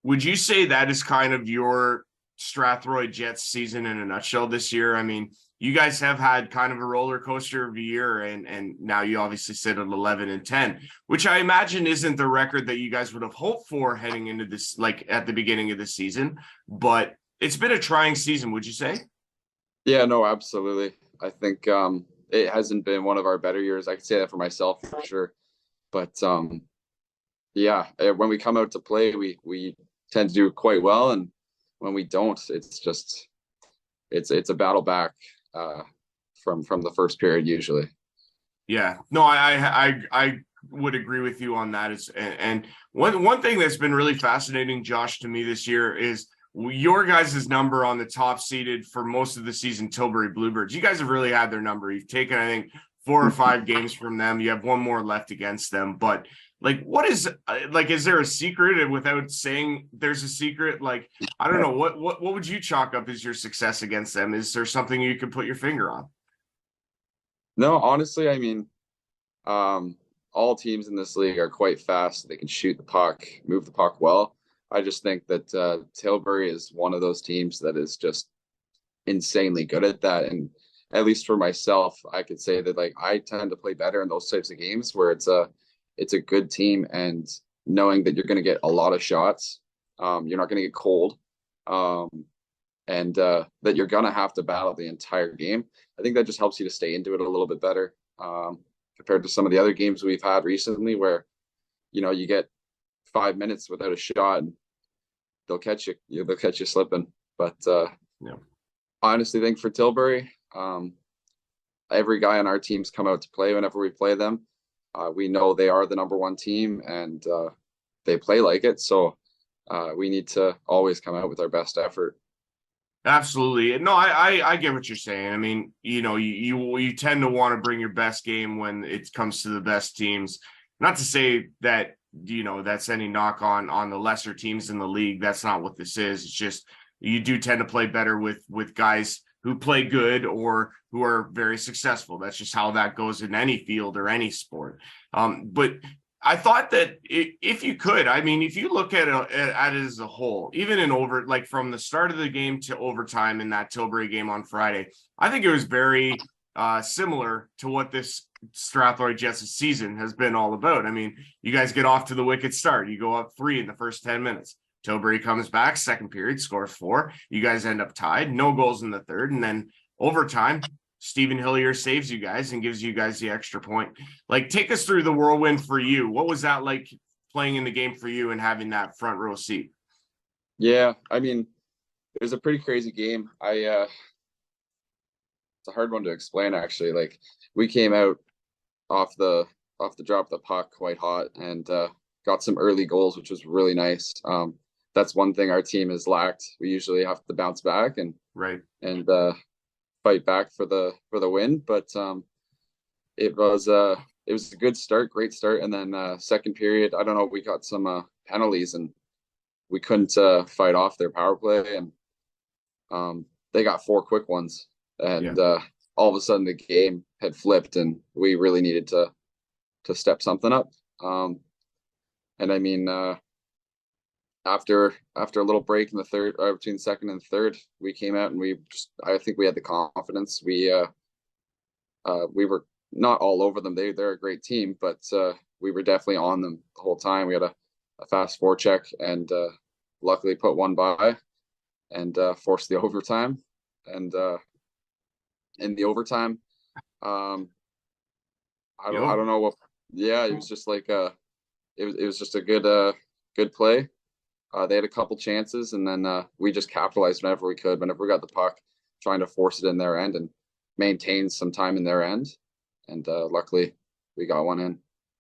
Would you say that is kind of your Strathroy Jets season in a nutshell this year? I mean, you guys have had kind of a roller coaster of a year, and now you obviously sit at 11-10, which I imagine isn't the record that you guys would have hoped for heading into this, like at the beginning of the season, but it's been a trying season, would you say? Yeah, no, absolutely. I think it hasn't been one of our better years. I can say that for myself for sure. But yeah, when we come out to play, we tend to do quite well, and when we don't, it's just it's a battle back from the first period usually. Yeah, no, I would agree with you on that. And one thing that's been really fascinating, Josh, to me this year is your guys' number on the top seeded for most of the season, Tilbury Bluebirds. You guys have really had their number. You've taken, I think, 4 or 5 games from them. You have one more left against them, but is there a secret? And without saying there's a secret, like, I don't know, what would you chalk up as your success against them? Is there something you can put your finger on? No, honestly, I mean, all teams in this league are quite fast. They can shoot the puck, move the puck well. I just think that Tilbury is one of those teams that is just insanely good at that. And at least for myself, I could say that like I tend to play better in those types of games where it's a good team, and knowing that you're going to get a lot of shots, you're not going to get cold, um, and that you're going to have to battle the entire game. I think that just helps you to stay into it a little bit better, compared to some of the other games we've had recently where, you get 5 minutes without a shot and they'll catch you slipping. But Yeah. I honestly think for Tilbury, every guy on our team's come out to play whenever we play them. We know they are the number one team, and they play like it. So we need to always come out with our best effort. Absolutely. No, I get what you're saying. I mean, you tend to want to bring your best game when it comes to the best teams. Not to say that, that's any knock on the lesser teams in the league. That's not what this is. It's just you do tend to play better with guys who play good or who are very successful. That's just how that goes in any field or any sport. But I thought that if you could, I mean, if you look at it as a whole, even in like from the start of the game to overtime in that Tilbury game on Friday, I think it was very similar to what this Strathroy Jets season has been all about. I mean, you guys get off to the wicked start. You go up 3 in the first 10 minutes. Tilbury comes back, second period, scores 4. You guys end up tied, no goals in the third. And then overtime, Stephen Hillier saves you guys and gives you guys the extra point. Like, take us through the whirlwind for you. What was that like playing in the game for you and having that front row seat? Yeah, I mean, it was a pretty crazy game. It's a hard one to explain, actually. Like, we came out off the drop of the puck quite hot, and got some early goals, which was really nice. That's one thing our team has lacked. We usually have to bounce back and fight back for the win. But it was a good start, great start. And then second period, I don't know, we got some penalties and we couldn't fight off their power play, and they got 4 quick ones, and all of a sudden the game had flipped, and we really needed to step something up. And I mean, after a little break in the third, between the second and third, we came out and I think we had the confidence. We were not all over them. They're a great team, but we were definitely on them the whole time. We had a fast forecheck, and luckily put one by and forced the overtime. And in the overtime, I don't know what. Yeah, it was just like it was just a good play. They had a couple chances, and then we just capitalized whenever we could, whenever we got the puck, trying to force it in their end and maintain some time in their end. And luckily, we got one in.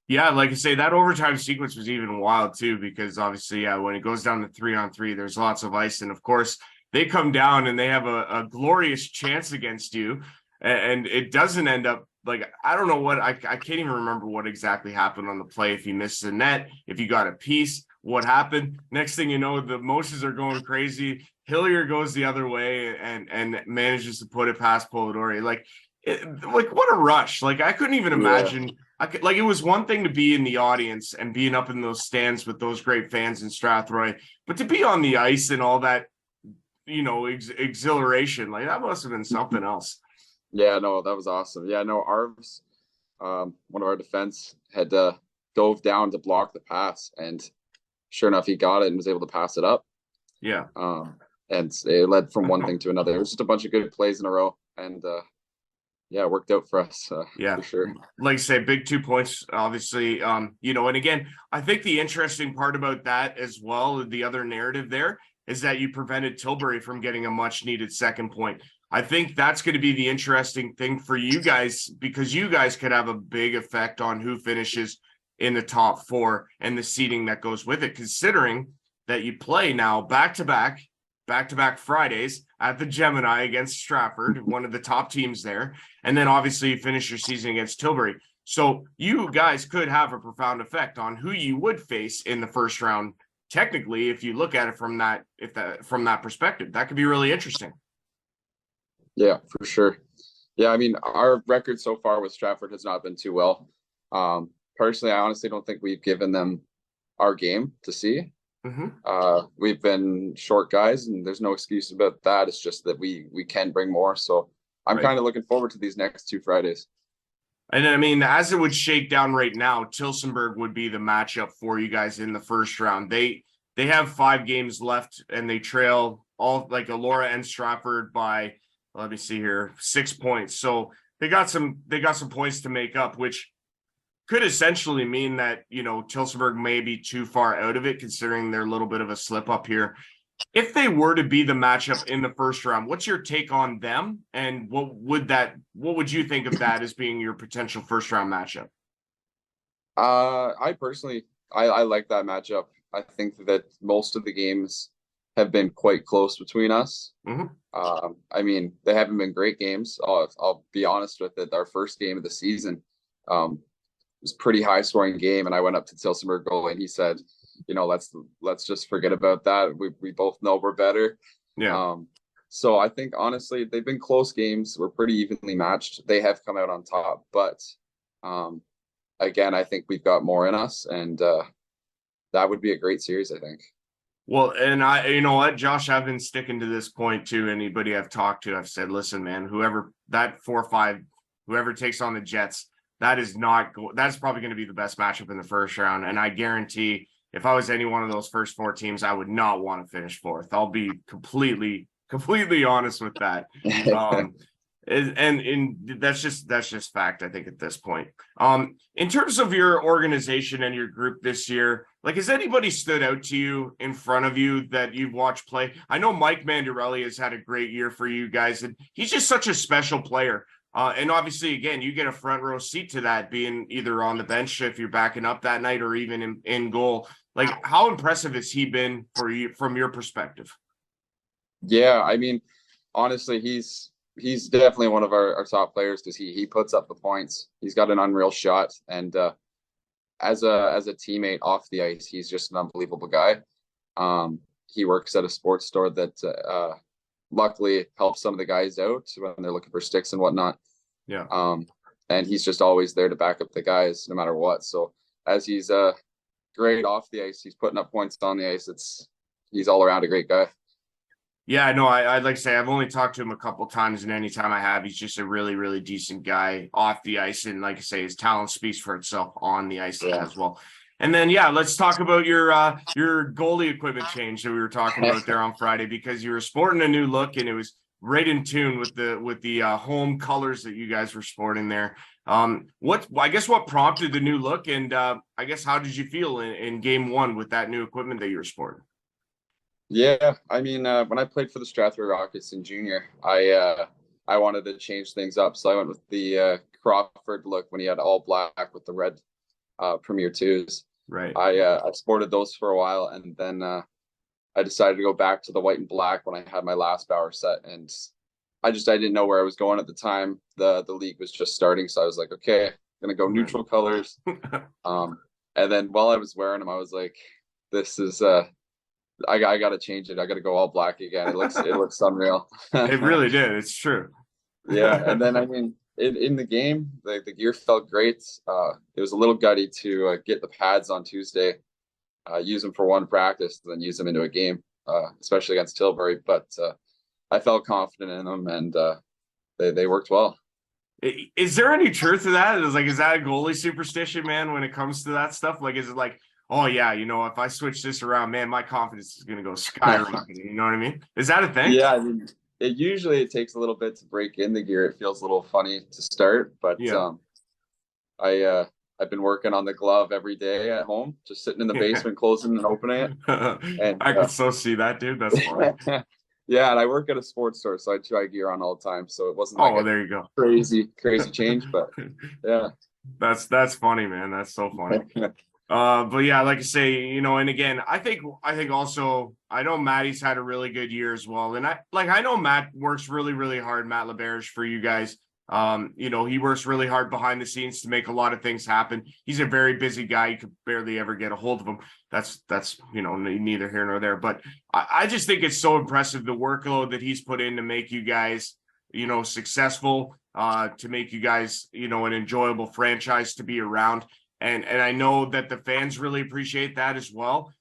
Yeah, like I say, that overtime sequence was even wild too, because obviously, when it goes down to 3-on-3, there's lots of ice, and of course, they come down and they have a glorious chance against you, and it doesn't end up. Like, I don't know what, I can't even remember what exactly happened on the play. If you missed the net, if you got a piece, what happened? Next thing you know, the motions are going crazy. Hillier goes the other way and manages to put it past Polidori. Like what a rush. Like, I couldn't even imagine. Like, it was one thing to be in the audience and being up in those stands with those great fans in Strathroy, but to be on the ice and all that, exhilaration, like that must have been something else. Yeah, no, that was awesome. Yeah, no, Arvs, one of our defense had dove down to block the pass, and sure enough, he got it and was able to pass it up. Yeah. And it led from one thing to another. It was just a bunch of good plays in a row, and it worked out for us. For sure. Like I say, big 2 points, obviously. And again, I think the interesting part about that as well, the other narrative there, is that you prevented Tilbury from getting a much needed second point. I think that's going to be the interesting thing for you guys, because you guys could have a big effect on who finishes in the top 4 and the seeding that goes with it, considering that you play now back-to-back Fridays at the Gemini against Stratford, one of the top teams there. And then obviously you finish your season against Tilbury. So you guys could have a profound effect on who you would face in the first round. Technically, if you look at it from that perspective, that could be really interesting. Yeah, for sure. Yeah, I mean, our record so far with Stratford has not been too well. Personally, I honestly don't think we've given them our game to see. We've been short guys, and there's no excuse about that. It's just that we can bring more. So I'm kind of looking forward to these next 2 Fridays. And I mean, as it would shake down right now, Tillsonburg would be the matchup for you guys in the first round. They have 5 games left, and they trail all like Elora and Stratford by, let me see here, 6 points. So they got some points to make up, which could essentially mean that, you know, Tillsonburg may be too far out of it, considering they're a little bit of a slip up here. If they were to be the matchup in the first round, what's your take on them? And what would you think of that as being your potential first round matchup? I personally, I like that matchup. I think that most of the games have been quite close between us. I mean, they haven't been great games. I'll be honest with it. Our first game of the season was a pretty high scoring game, and I went up to Tillsonburg goalie and he said, you know, let's just forget about that. We both know we're better. Yeah. So I think honestly they've been close games. We're pretty evenly matched. They have come out on top, but again, I think we've got more in us, and that would be a great series, I think. Well, and you know what, Josh, I've been sticking to this point too. Anybody I've talked to, I've said, listen, man, whoever that 4-5, whoever takes on the Jets, that's probably going to be the best matchup in the first round. And I guarantee if I was any one of those first 4 teams, I would not want to finish 4th. I'll be completely honest with that. And that's just fact, I think, at this point. In terms of your organization and your group this year, like, has anybody stood out to you in front of you that you've watched play? I know Mike Mandarelli has had a great year for you guys, and he's just such a special player. And obviously, again, you get a front row seat to that, being either on the bench if you're backing up that night or even in goal. Like, how impressive has he been for you from your perspective? Yeah, I mean, honestly, he's definitely one of our top players because he puts up the points. He's got an unreal shot, and as a teammate off the ice, he's just an unbelievable guy. He works at a sports store that luckily helps some of the guys out when they're looking for sticks and whatnot. Yeah. And he's just always there to back up the guys no matter what. So as he's great off the ice, he's putting up points on the ice. He's all around a great guy. Yeah, no, I'd like to say I've only talked to him a couple times, and anytime I have, he's just a really, really decent guy off the ice. And like I say, his talent speaks for itself on the ice as well. And then, yeah, let's talk about your goalie equipment change that we were talking about there on Friday, because you were sporting a new look, and it was right in tune with the home colors that you guys were sporting there. What prompted the new look, and I guess how did you feel in game 1 with that new equipment that you were sporting? Yeah, I mean, when I played for the Strathroy Rockets in junior, I wanted to change things up, so I went with the Crawford look when he had all black with the red Premier 2s. Right. I sported those for a while, and then I decided to go back to the white and black when I had my last Bauer set, and I didn't know where I was going at the time. The league was just starting, so I was like, okay, I'm gonna go neutral colors. And then while I was wearing them, I was like, this is I got to change it. I got to go all black again. It looks unreal. It really did. It's true. Yeah, and then I mean, in the game, the gear felt great. It was a little gutty to get the pads on Tuesday, use them for one practice, and then use them into a game, especially against Tilbury. But I felt confident in them, and they worked well. Is there any truth to that? Is that a goalie superstition, man? When it comes to that stuff, like, is it like, oh yeah, you know, if I switch this around, man, my confidence is going to go skyrocketing. You know what I mean? Is that a thing? Yeah, I mean, it takes a little bit to break in the gear. It feels a little funny to start, but yeah. I've been working on the glove every day at home, just sitting in the basement, closing and opening it. And I can so see that, dude. That's funny. Yeah, and I work at a sports store, so I try gear on all the time. So it wasn't there you go. Crazy change, but yeah. That's funny, man. That's so funny. But yeah, like I say, you know, and again, I think also, I know Matty's had a really good year as well. And I know Matt works really, really hard, Matt LaBerge, for you guys. You know, he works really hard behind the scenes to make a lot of things happen. He's a very busy guy. You could barely ever get a hold of him. That's, you know, neither here nor there. But I just think it's so impressive, the workload that he's put in to make you guys, you know, successful, to make you guys, you know, an enjoyable franchise to be around. And I know that the fans really appreciate that as well.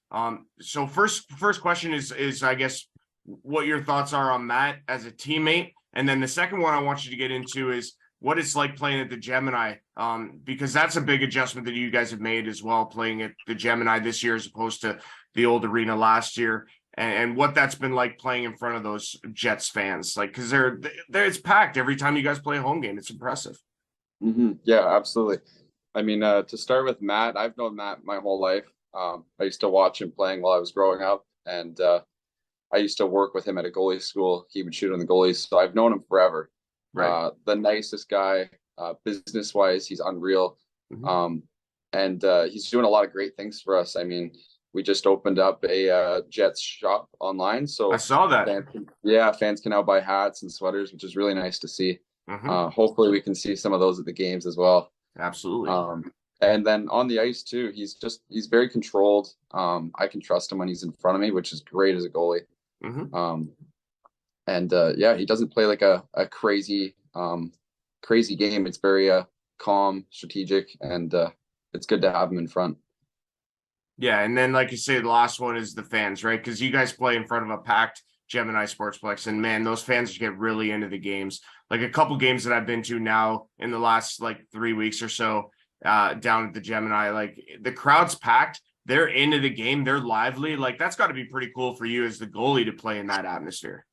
So first question is I guess what your thoughts are on Matt as a teammate, and then the second one I want you to get into is what it's like playing at the Gemini, because that's a big adjustment that you guys have made as well, playing at the Gemini this year as opposed to the old arena last year, and what that's been like playing in front of those Jets fans, like because they're it's packed every time you guys play a home game. It's impressive. Yeah, absolutely. I mean, to start with Matt, I've known Matt my whole life. I used to watch him playing while I was growing up, and I used to work with him at a goalie school. He would shoot on the goalies, so I've known him forever. Right. The nicest guy, business-wise, he's unreal. And he's doing a lot of great things for us. I mean, we just opened up a Jets shop online, so I saw that. Fans can now buy hats and sweaters, which is really nice to see. Hopefully we can see some of those at the games as well. Absolutely. And then on the ice too, he's very controlled. I can trust him when he's in front of me, which is great as a goalie. He doesn't play like a crazy game. It's very calm, strategic, and it's good to have him in front. Yeah, and then like you say, the last one is the fans, right? Because you guys play in front of a packed Gemini Sportsplex, and man, those fans get really into the games. Like a couple games that I've been to now in the last like 3 weeks or so, down at the Gemini, like the crowd's packed. They're into the game. They're lively. Like that's got to be pretty cool for you as the goalie to play in that atmosphere.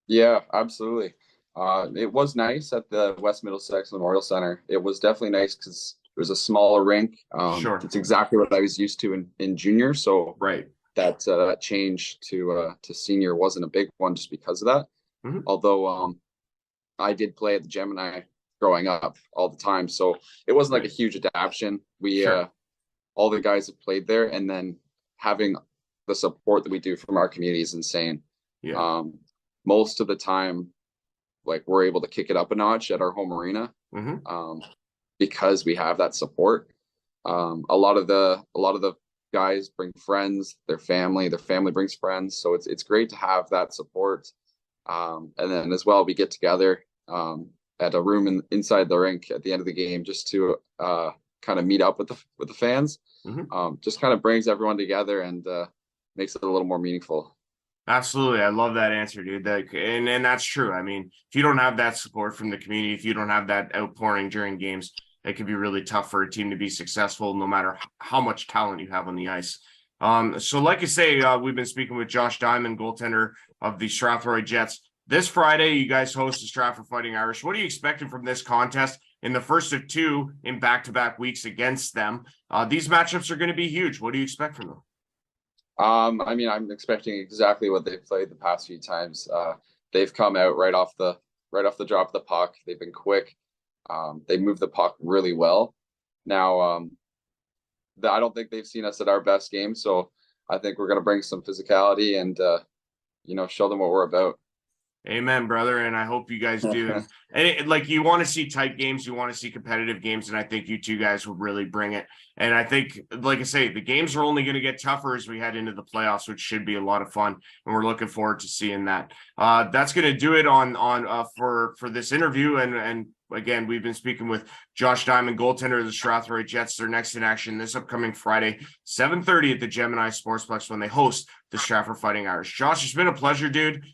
Yeah, absolutely. It was nice at the West Middlesex Memorial Center. It was definitely nice because it was a smaller rink. Sure. It's exactly what I was used to in junior. So right. That change to senior wasn't a big one just because of that. Although I did play at the Gemini growing up all the time, so it wasn't like a huge adaptation. We all the guys have played there, and then having the support that we do from our community is insane. Most of the time, like we're able to kick it up a notch at our home arena because we have that support. A lot of the guys bring friends, their family brings friends, so it's great to have that support. And then as well, we get together at a room inside the rink at the end of the game just to kind of meet up with the fans. Just kind of brings everyone together and makes it a little more meaningful. Absolutely. I love that answer, dude. And that's true. I mean, if you don't have that support from the community, if you don't have that outpouring during games, it can be really tough for a team to be successful, no matter how much talent you have on the ice. So like I say, we've been speaking with Josh Diamond, goaltender of the Strathroy Jets. This Friday, you guys host the Stratford Fighting Irish. What are you expecting from this contest in the first of two in back-to-back weeks against them? These matchups are going to be huge. What do you expect from them? I mean, I'm expecting exactly what they've played the past few times. They've come out right off the drop of the puck. They've been quick. They move the puck really well. Now, I don't think they've seen us at our best game, so I think we're going to bring some physicality and show them what we're about. Amen, brother, and I hope you guys do. And like you want to see tight games, you want to see competitive games, and I think you two guys will really bring it. And I think, like I say, the games are only going to get tougher as we head into the playoffs, which should be a lot of fun, and we're looking forward to seeing that. That's going to do it for this interview. And again, we've been speaking with Josh Diamond, goaltender of the Strathroy Jets. They're next in action this upcoming Friday, 7:30 at the Gemini Sportsplex when they host the Stratford Fighting Irish. Josh, it's been a pleasure, dude.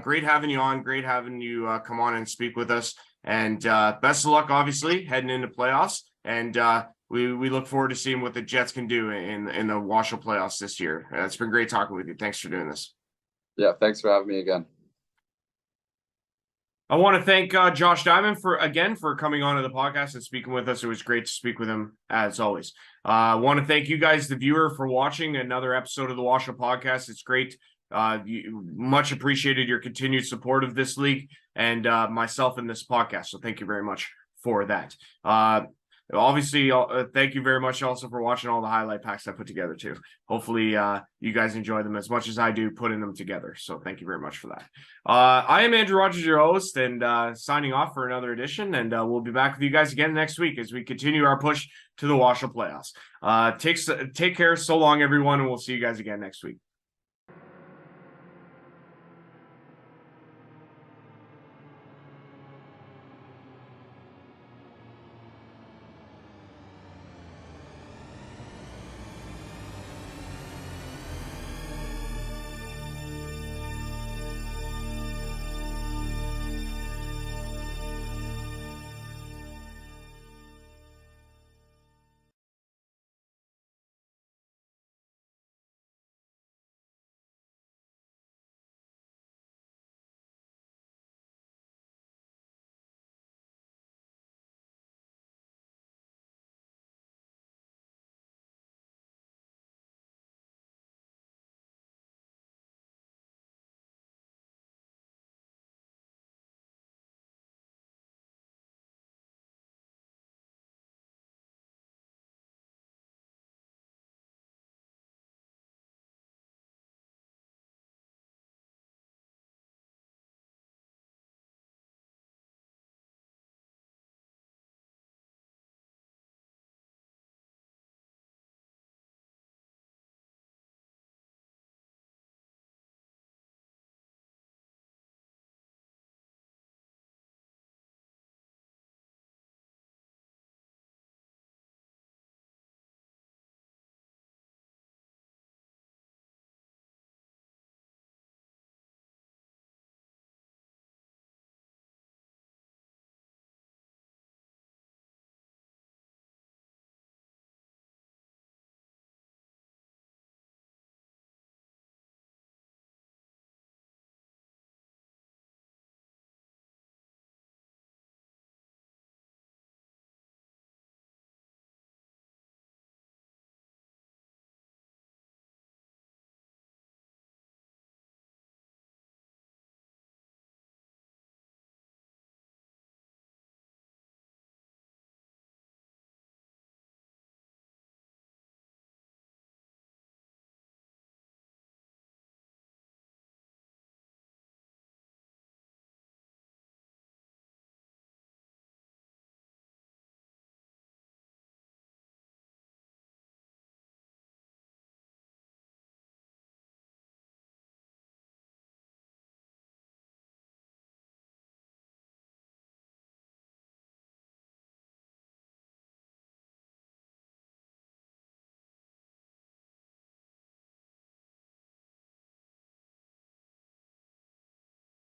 Great having you on. Great having you come on and speak with us. And best of luck, obviously, heading into playoffs. And we look forward to seeing what the Jets can do in the WOSHL playoffs this year. It's been great talking with you. Thanks for doing this. Yeah, thanks for having me again. I want to thank Josh Diamond for coming on to the podcast and speaking with us. It was great to speak with him, as always. I want to thank you guys, the viewer, for watching another episode of the WOSHL podcast. It's great. Much appreciated your continued support of this league and myself in this podcast. So thank you very much for that. Obviously, thank you very much also for watching all the highlight packs I put together too. Hopefully you guys enjoy them as much as I do putting them together. So thank you very much for that. I am Andrew Rogers, your host, and signing off for another edition. And we'll be back with you guys again next week as we continue our push to the WOSHL playoffs. Take care. So long, everyone. And we'll see you guys again next week.